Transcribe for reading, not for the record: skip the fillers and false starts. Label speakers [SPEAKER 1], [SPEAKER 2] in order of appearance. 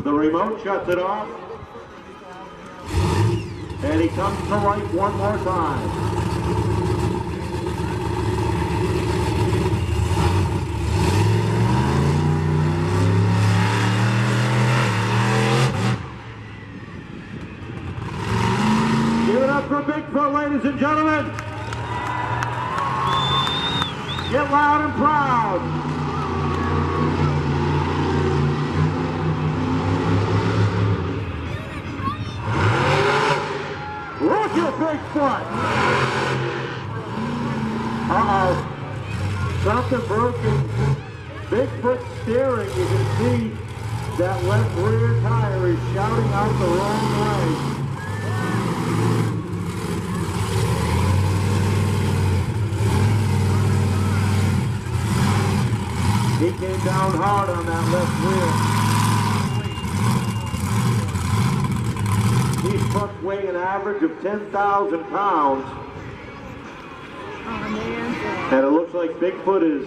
[SPEAKER 1] The remote shuts it off. And he comes to life one more time. Give it up for Bigfoot, ladies and gentlemen. Get loud and proud. Look at Bigfoot! Uh-oh. Something broken. Bigfoot steering. You can see that left rear tire is shouting out the wrong way. He came down hard on that left rear. These trucks weigh an average of 10,000 pounds.
[SPEAKER 2] Oh, man.
[SPEAKER 1] And it looks like Bigfoot is